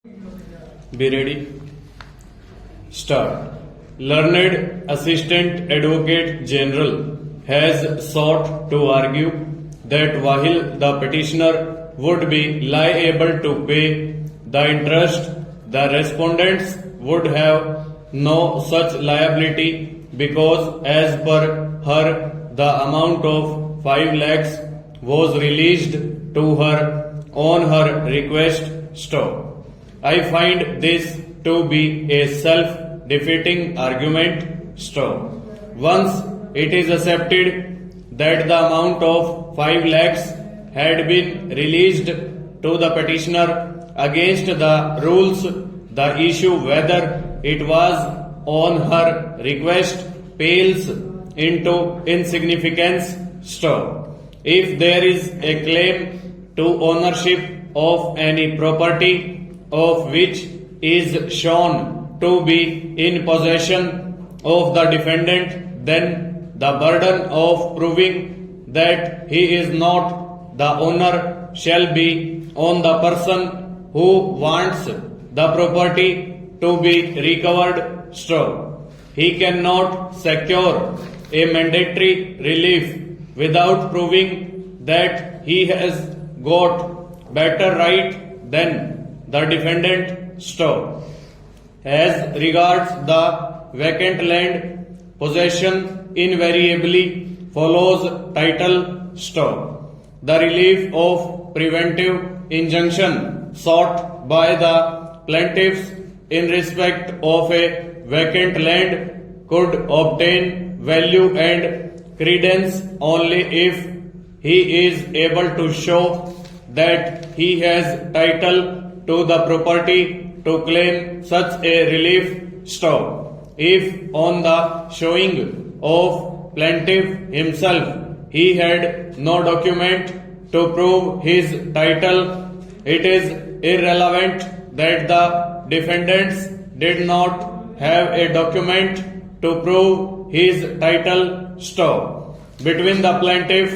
Be ready. Start. Learned Assistant Advocate General has sought to argue that while the petitioner would be liable to pay the interest, the respondents would have no such liability because as per her the amount of 5 lakhs was released to her on her request. Stop. I find this to be a self-defeating argument. Stop. Once it is accepted that the amount of 5 lakhs had been released to the petitioner against the rules, the issue whether it was on her request pales into insignificance. Stop. If there is a claim to ownership of any property of which is shown to be in possession of the defendant, then the burden of proving that he is not the owner shall be on the person who wants the property to be recovered. Stop. He cannot secure a mandatory relief without proving that he has got better right than the defendant. Stop. As regards the vacant land, possession invariably follows title. Stop. The relief of preventive injunction sought by the plaintiffs in respect of a vacant land could obtain value and credence only if he is able to show that he has title to the property to claim such a relief. Stop. If on the showing of plaintiff himself he had no document to prove his title, it is irrelevant that the defendants did not have a document to prove his title. Stop. Between the plaintiff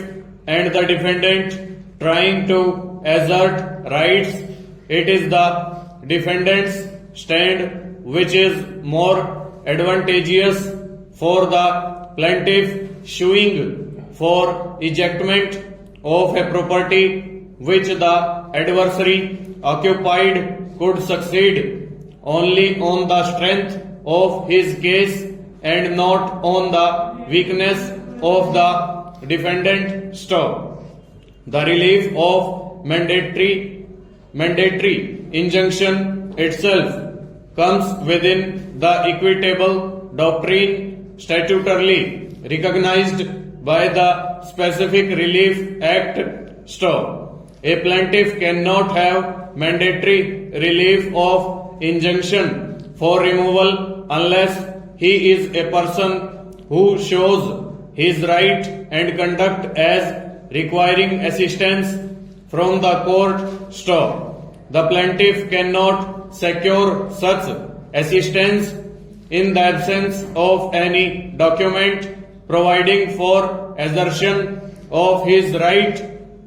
and the defendant trying to assert rights, it is the defendant's stand which is more advantageous for the plaintiff suing for ejectment of a property which the adversary occupied could succeed only on the strength of his case and not on the weakness of the defendant. Stop. The relief of mandatory injunction itself comes within the equitable doctrine statutorily recognized by the Specific Relief Act. Stop. A plaintiff cannot have mandatory relief of injunction for removal unless he is a person who shows his right and conduct as requiring assistance from the court. Stop. The plaintiff cannot secure such assistance in the absence of any document providing for assertion of his right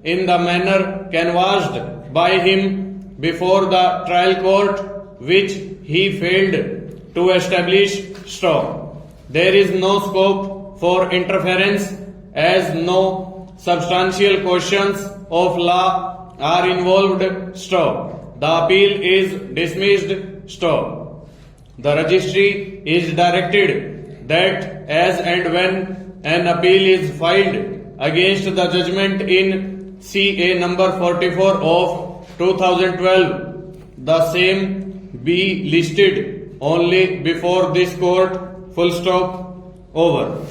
in the manner canvassed by him before the trial court, which he failed to establish. Stop. There is no scope for interference as no substantial questions of law are involved. Stop. The appeal is dismissed. Stop. The registry is directed that as and when an appeal is filed against the judgment in CA number 44 of 2012, the same be listed only before this court. Full stop. Over.